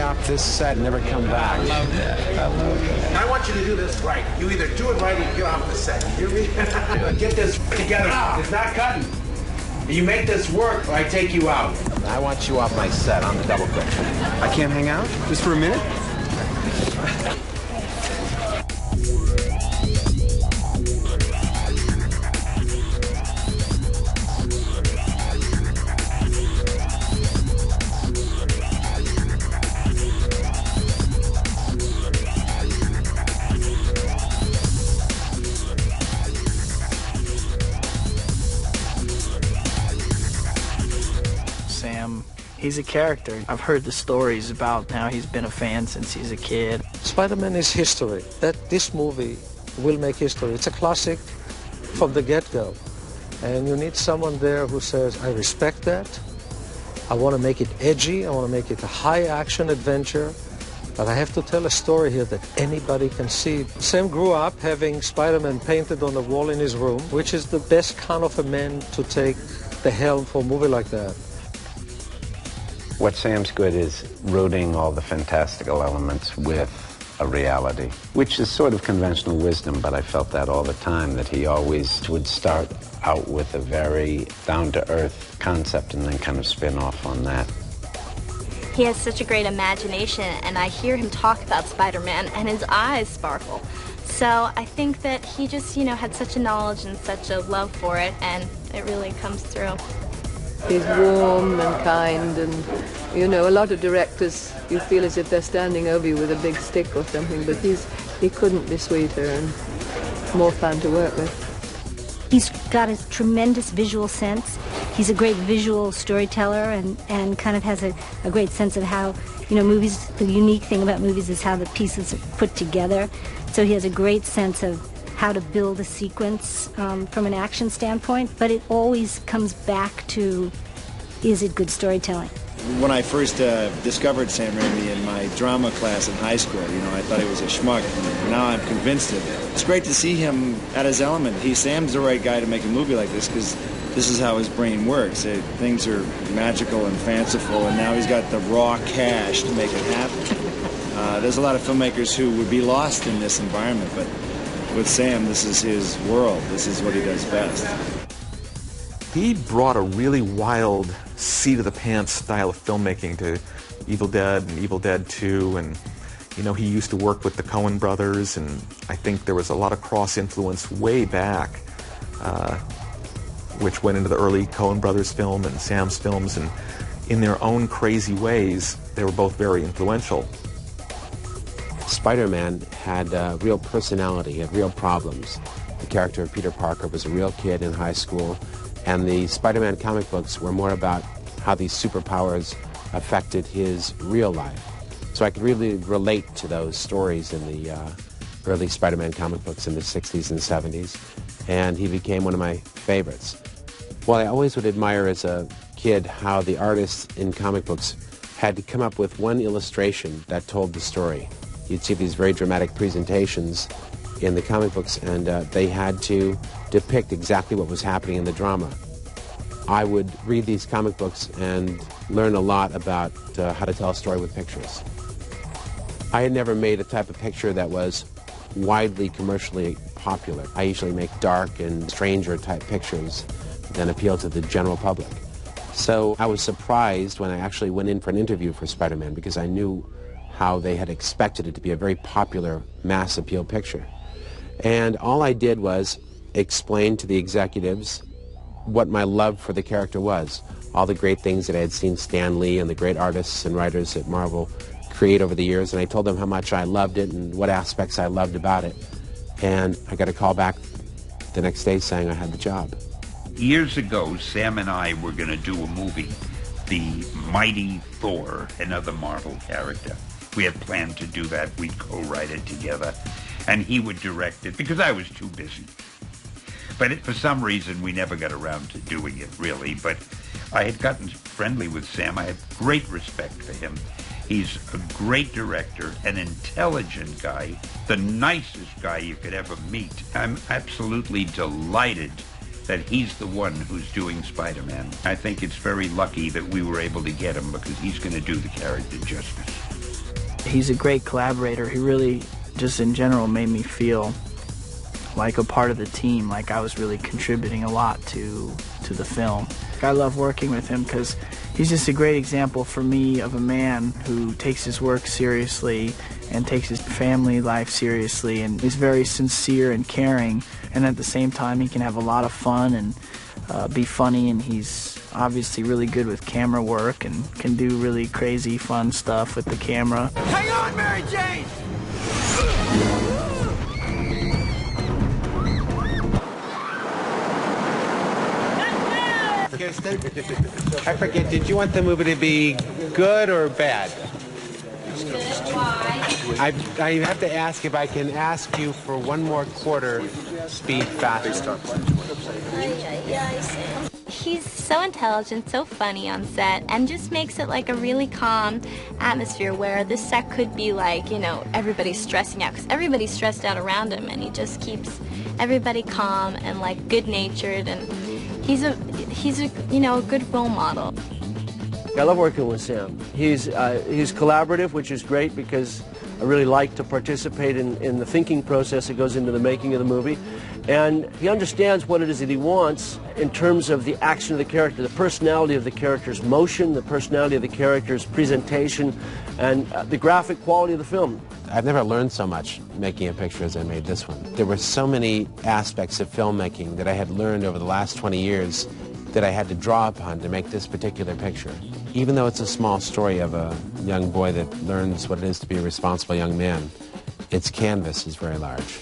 off this set and never come back. I love that. I love that. I want you to do this right. You either do it right or you get off the set. You hear me? Get this together. It's not cutting. You make this work or I take you out. I want you off my set. I'm the double quick. I can't hang out? Just for a minute? Sam, he's a character. I've heard the stories about how he's been a fan since he's a kid. Spider-Man is history. This movie will make history. It's a classic from the get-go. And you need someone there who says, I respect that. I want to make it edgy. I want to make it a high-action adventure. But I have to tell a story here that anybody can see. Sam grew up having Spider-Man painted on the wall in his room, which is the best kind of a man to take the helm for a movie like that. What Sam's good is rooting all the fantastical elements with a reality, which is sort of conventional wisdom, but I felt that all the time, that he always would start out with a very down-to-earth concept and then kind of spin off on that. He has such a great imagination, and I hear him talk about Spider-Man, and his eyes sparkle. So I think that he just, had such a knowledge and such a love for it, and it really comes through. He's warm and kind, and, a lot of directors, you feel as if they're standing over you with a big stick or something, but he couldn't be sweeter and more fun to work with. He's got a tremendous visual sense. He's a great visual storyteller and kind of has a great sense of how, movies, the unique thing about movies is how the pieces are put together. So he has a great sense of how to build a sequence from an action standpoint, but it always comes back to, is it good storytelling? When I first discovered Sam Raimi in my drama class in high school, I thought he was a schmuck, and now I'm convinced of it. It's great to see him at his element. Sam's the right guy to make a movie like this, because this is how his brain works. Things are magical and fanciful, and now he's got the raw cash to make it happen. There's a lot of filmmakers who would be lost in this environment, but with Sam, this is his world. This is what he does best. He brought a really wild, seat-of-the-pants style of filmmaking to Evil Dead and Evil Dead 2, and he used to work with the Coen brothers, and I think there was a lot of cross-influence way back, which went into the early Coen brothers film and Sam's films, and in their own crazy ways, they were both very influential. Spider-Man had real personality, he had real problems. The character of Peter Parker was a real kid in high school, and the Spider-Man comic books were more about how these superpowers affected his real life. So I could really relate to those stories in the early Spider-Man comic books in the 60s and 70s, and he became one of my favorites. Well, I always would admire as a kid how the artists in comic books had to come up with one illustration that told the story. You'd see these very dramatic presentations in the comic books, and they had to depict exactly what was happening in the drama. I would read these comic books and learn a lot about how to tell a story with pictures. I had never made a type of picture that was widely commercially popular. I usually make dark and stranger type pictures that appeal to the general public. So I was surprised when I actually went in for an interview for Spider-Man, because I knew how they had expected it to be a very popular mass appeal picture. And all I did was explain to the executives what my love for the character was, all the great things that I had seen Stan Lee and the great artists and writers at Marvel create over the years, and I told them how much I loved it and what aspects I loved about it. And I got a call back the next day saying I had the job. Years ago, Sam and I were going to do a movie, The Mighty Thor, another Marvel character. We had planned to do that. We'd co-write it together, and he would direct it because I was too busy. But for some reason, we never got around to doing it, really. But I had gotten friendly with Sam. I had great respect for him. He's a great director, an intelligent guy, the nicest guy you could ever meet. I'm absolutely delighted that he's the one who's doing Spider-Man. I think it's very lucky that we were able to get him, because he's going to do the character justice. He's a great collaborator. He really, just in general, made me feel like a part of the team, like I was really contributing a lot to the film. I love working with him because he's just a great example for me of a man who takes his work seriously and takes his family life seriously, and is very sincere and caring, and at the same time he can have a lot of fun and be funny, and he's obviously really good with camera work and can do really crazy fun stuff with the camera. Hang on, Mary Jane! I forget, did you want the movie to be good or bad? Good. Why? I have to ask if I can ask you for one more quarter speed faster. He's so intelligent, so funny on set, and just makes it like a really calm atmosphere where this set could be like, you know, everybody's stressing out, because everybody's stressed out around him, and he just keeps everybody calm and like good-natured, and he's a you know, a good role model. I love working with Sam. He's collaborative, which is great because I really like to participate in the thinking process that goes into the making of the movie. And he understands what it is that he wants in terms of the action of the character, the personality of the character's motion, the personality of the character's presentation, and the graphic quality of the film. I've never learned so much making a picture as I made this one. There were so many aspects of filmmaking that I had learned over the last 20 years that I had to draw upon to make this particular picture. Even though it's a small story of a young boy that learns what it is to be a responsible young man, its canvas is very large.